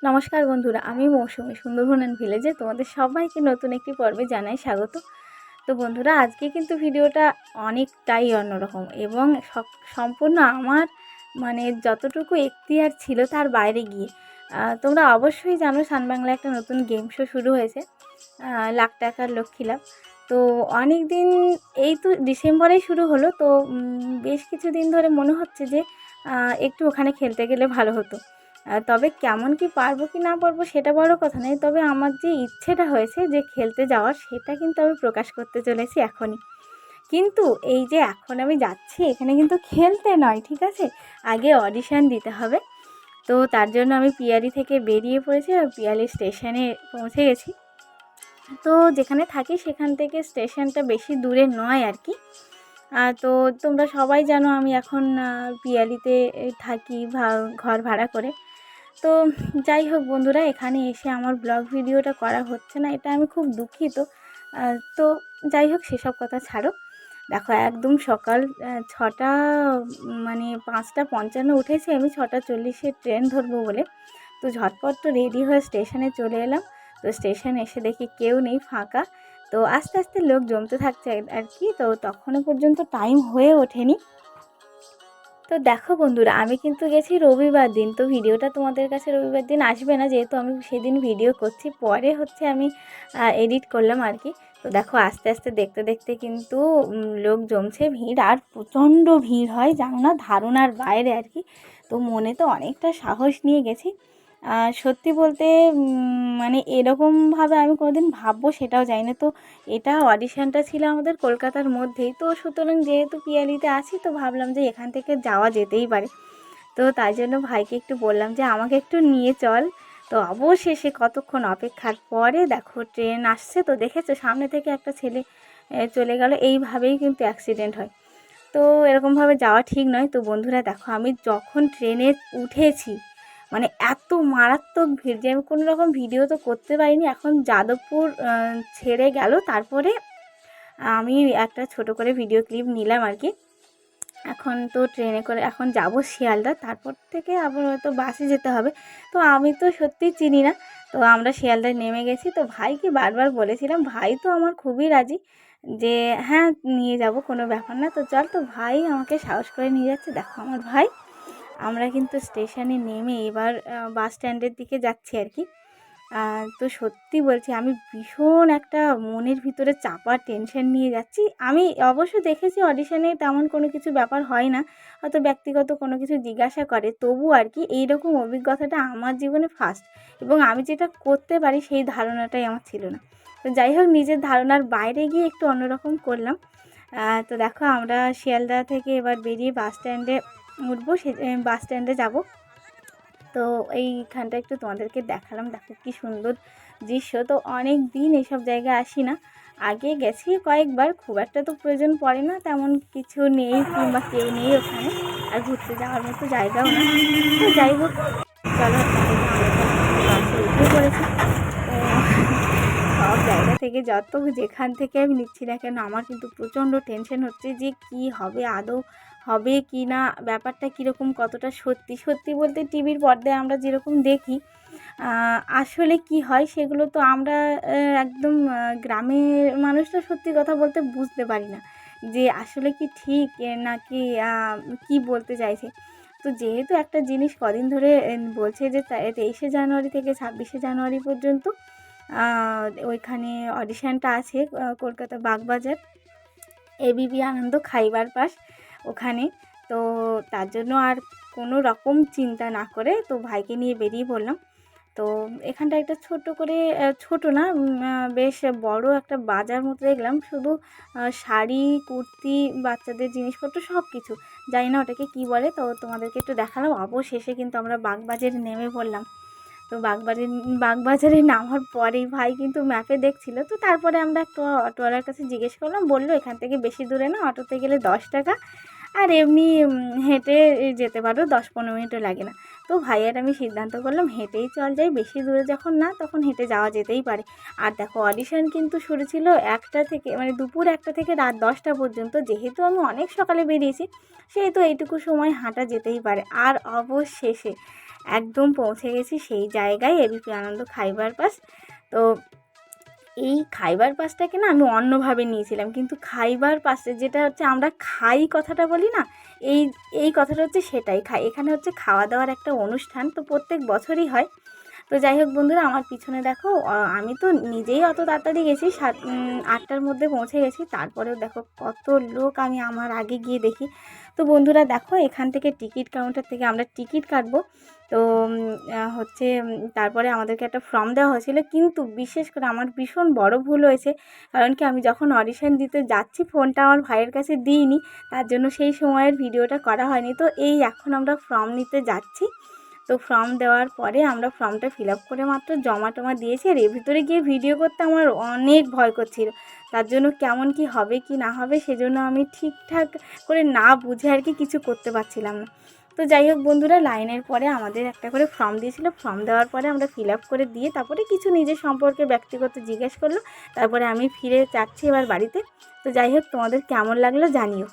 নমস্কার বন্ধুরা, আমি মৌসুমী সুন্দরবন অ্যান্ড ভিলেজে তোমাদের সবাইকে নতুন একটি পর্বে জানাই স্বাগত। তো বন্ধুরা, আজকে কিন্তু ভিডিওটা অনেকটাই অন্যরকম এবং সম্পূর্ণ আমার যতটুকু এখতিয়ার ছিল তার বাইরে গিয়ে। তোমরা অবশ্যই জানো সানবাংলায় একটা নতুন গেম শো শুরু হয়েছে, লাখ টাকার লক্ষ্মী লাভ। তো অনেক দিন, এই তো ডিসেম্বরেই শুরু হলো, তো বেশ কিছুদিন ধরে মনে হচ্ছে যে একটু ওখানে খেলতে গেলে ভালো হতো। তবে কেমন কি পারবো কি না পারবো সেটা বড় কথা নয়, তবে আমার যে ইচ্ছেটা হয়েছে যে খেলতে যাওয়ার, সেটা কিন্তু আমি প্রকাশ করতে চলেছি এখনই। কিন্তু এই যে এখন আমি যাচ্ছি, এখানে কিন্তু খেলতে নয়, ঠিক আছে, আগে অডিশন দিতে হবে। তো তার জন্য আমি পিয়ালি থেকে বেরিয়ে পড়েছি আর পিয়ালি স্টেশনে পৌঁছে গেছি। তো যেখানে থাকি সেখান থেকে স্টেশনটা বেশি দূরে নয় আর কি। তো তোমরা সবাই জানো আমি এখন পিয়ালিতে থাকি ঘর ভাড়া করে। তো যাই হোক বন্ধুরা, এখানে এসে আমার ব্লগ ভিডিওটা করা হচ্ছে না, এটা আমি খুব দুঃখিত। তো যাই হোক, সেসব কথা ছাড়ো। দেখো, একদম সকাল 6টা 5:55 উঠেছি আমি, 6:40 ট্রেন ধরবো বলে। তো ঝটপট তো রেডি হয়ে স্টেশনে চলে এলাম। তো স্টেশনে এসে দেখি কেউ নেই, ফাঁকা। তো আস্তে আস্তে লোক জমতে থাকছে আর কি। তো তখনও পর্যন্ত টাইম হয়ে ওঠেনি। তো দেখো বন্ধুরা, আমি কিন্তু গেছি রবিবার দিন। তো ভিডিওটা তোমাদের কাছে রবিবার দিন আসবে না, যেহেতু আমি সেদিন ভিডিও করছি, পরে আমি এডিট করলাম আর কি। তো দেখো, আস্তে আস্তে দেখতে দেখতে কিন্তু লোক জমছে, ভিড় আর প্রচণ্ড ভিড় হয়, জানো না, ধারণার বাইরে আর কি। তো মনে তো অনেকটা সাহস নিয়ে গেছি। সত্যি বলতে এরকমভাবে আমি কোনোদিন ভাববো সেটাও জানি না। তো এটা অডিশনটা ছিল আমাদের কলকাতার মধ্যেই, তো সুতরাং যেহেতু পিয়ালিতে আছি, তো ভাবলাম যে এখান থেকে যাওয়া যেতেই পারে। তো তাই জন্য ভাইকে একটু বললাম যে আমাকে একটু নিয়ে চল। তো অবশেষে কতক্ষণ অপেক্ষার পরে দেখো ট্রেন আসছে। তো দেখেছো, সামনে থেকে একটা ছেলে চলে গেল। এইভাবেই কিন্তু অ্যাক্সিডেন্ট হয়। তো এরকমভাবে যাওয়া ঠিক নয়। তো বন্ধুরা দেখো, আমি যখন ট্রেনে উঠেছি, এত মারাত্মক ভিড় যে আমি কোনো রকম ভিডিও তো করতে পারিনি। এখন যাদবপুর ছেড়ে গেল, তারপরে আমি একটা ছোট করে ভিডিও ক্লিপ নিলাম আর কি। এখন তো ট্রেনে করে এখন যাব শিয়ালদা, তারপর থেকে আবার হয়তো বাসে যেতে হবে। তো আমি তো সত্যিই চিনি না। তো আমরা শিয়ালদায় নেমে গেছি। তো ভাইকে বারবার বলেছিলাম, ভাই তো আমার খুবই রাজি যে হ্যাঁ নিয়ে যাব, কোনো ব্যাপার না, তো চল। তো ভাই আমাকে সাহস করে নিয়ে যাচ্ছে। দেখো আমার ভাই। আমরা কিন্তু স্টেশনে নেমে এবার বাস স্ট্যান্ডের দিকে যাচ্ছি আর কি। তো সত্যি বলছি, আমি ভীষণ একটা মনের ভিতরে চাপা টেনশন নিয়ে যাচ্ছি। আমি অবশ্য দেখেছি অডিশনে তেমন কোনো কিছু ব্যাপার হয় না, হয়তো ব্যক্তিগত কোনো কিছু জিজ্ঞাসা করে, তবু আর কি এইরকম অভিজ্ঞতাটা আমার জীবনে ফার্স্ট। এবং আমি যেটা করতে পারি সেই ধারণাটাই আমার ছিল না। তো যাই হোক, নিজের ধারণার বাইরে গিয়ে একটু অন্যরকম করলাম। তো দেখো, আমরা শিয়ালদা থেকে এবার বেরিয়ে বাস স্ট্যান্ডে উঠবো, সে বাস স্ট্যান্ডে যাব। তো এইখানটা একটু তোমাদেরকে দেখালাম, দেখো কি সুন্দর দৃশ্য। তো অনেক দিন এইসব জায়গায় আসি না, আগে গেছি কয়েকবার, খুব একটা তো প্রয়োজন পড়ে না, তেমন কিছু নেই কিংবা কেউ নেই ওখানে, আর ঘুরতে যাওয়ার মতো জায়গাও না। তো যাই হোক, চলো, আমরা বাসে উঠে পড়েছি। তো সব জায়গা থেকে যেখান থেকে আমি নিচ্ছি না কেন, আমার কিন্তু প্রচণ্ড টেনশন হচ্ছে যে কি হবে, আদৌ হবে কি না, ব্যাপারটা কীরকম, কতটা সত্যি। সত্যি বলতে টিভির পর্দায় আমরা যেরকম দেখি, আসলে কি হয় সেগুলো তো আমরা একদম গ্রামের মানুষরা সত্যি কথা বলতে বুঝতে পারি না যে আসলে কি ঠিক নাকি কি বলতে চাইছে। তো যেহেতু একটা জিনিস কদিন ধরে বলছে যে 23শে জানুয়ারি থেকে 26শে জানুয়ারি পর্যন্ত ওইখানে অডিশানটা আছে, কলকাতা বাগবাজার এবিপি আনন্দ খাইবার পাস ওখানে। তো তার জন্য আর কোনো রকম চিন্তা না করে তো ভাইকে নিয়ে বেরিয়ে পড়লাম। তো এখানটা একটা ছোট করে, ছোট না, বেশ বড় একটা বাজার মতো দেখলাম, শুধু শাড়ি, কুর্তি, বাচ্চাদের জিনিসপত্র সব কিছু, জানি না ওটাকে কি বলে। তো তোমাদেরকে একটু দেখালাম। অবশেষে কিন্তু আমরা বাগবাজারে নেমে পড়লাম। তো বাগবাজারে নামার পরেই ভাই কিন্তু ম্যাপে দেখছিল। তো তারপরে আমরা একটা অটোওয়ালার কাছে জিজ্ঞেস করলাম, বললো এখান থেকে বেশি দূরে না, অটোতে গেলে 10 টাকা, আর এমনি হেঁটে যেতে পারো, 10-15 মিনিটও লাগে না। তো ভাইয়ের আমি সিদ্ধান্ত করলাম হেঁটেই চল যাই, বেশি দূরে যখন না, তখন হেঁটে যাওয়া যেতেই পারে। আর দেখো, অডিশন কিন্তু শুরু ছিল 1টা থেকে, দুপুর 1টা থেকে রাত 10টা পর্যন্ত। যেহেতু আমি অনেক সকালে বেরিয়েছি, সেহেতু এইটুকু সময় হাঁটা যেতেই পারে। আর অবশেষে একদম পৌঁছে গেছি সেই জায়গায়, এবিপি আনন্দ খাইবার পাস। তো এই খাইবার পাসটাকে না আমি অন্যভাবে নিয়েছিলাম, কিন্তু খাইবার পাসে যেটা হচ্ছে আমরা খাই কথাটা বলি না, এই এই কথাটা হচ্ছে সেটাই খাই। এখানে হচ্ছে খাওয়া দাওয়ার একটা অনুষ্ঠান, তো প্রত্যেক বছরই হয়। তো যাই হোক বন্ধুরা, আমার পিছনে দেখো, আমি তো নিজেই অত তাড়াতাড়ি গেছি, 8টার মধ্যে পৌঁছে গেছি, তারপরেও দেখো কত লোক আমি আমার আগে গিয়ে দেখি। তো বন্ধুরা দেখো, এখান থেকে টিকিট কাউন্টার থেকে আমরা টিকিট কাটবো। তো হচ্ছে তারপরে আমাদেরকে একটা ফর্ম দেওয়া হয়েছিল, কিন্তু বিশেষ করে আমার ভীষণ বড় ভুল হয়েছে। কারণ কি, আমি যখন অডিশন দিতে যাচ্ছি ফোনটা আমার ভাইয়ের কাছে দিইনি, তার জন্য সেই সময়ের ভিডিওটা করা হয়নি। তো এই এখন আমরা ফর্ম নিতে যাচ্ছি। তো ফর্ম দেওয়ার পরে আমরা ফর্মটা ফিল আপ করে মাত্র জমা টমা দিয়েছি। আর এর ভিতরে গিয়ে ভিডিও করতে আমার অনেক ভয় করছিল, তার জন্য কেমন কি হবে কি না হবে সেজন্য আমি ঠিকঠাক করে না বুঝে আর কি কিছু করতে পারছিলাম না। তো যাই হোক বন্ধুরা, লাইনের পরে আমাদের একটা করে ফর্ম দিয়েছিল, ফর্ম দেওয়ার পরে আমরা ফিল আপ করে দিয়ে তারপরে কিছু নিজের সম্পর্কে ব্যক্তিগত জিজ্ঞেস করলো, তারপরে আমি ফিরে যাচ্ছি এবার বাড়িতে। তো যাই হোক, তোমাদের কেমন লাগলো জানিও।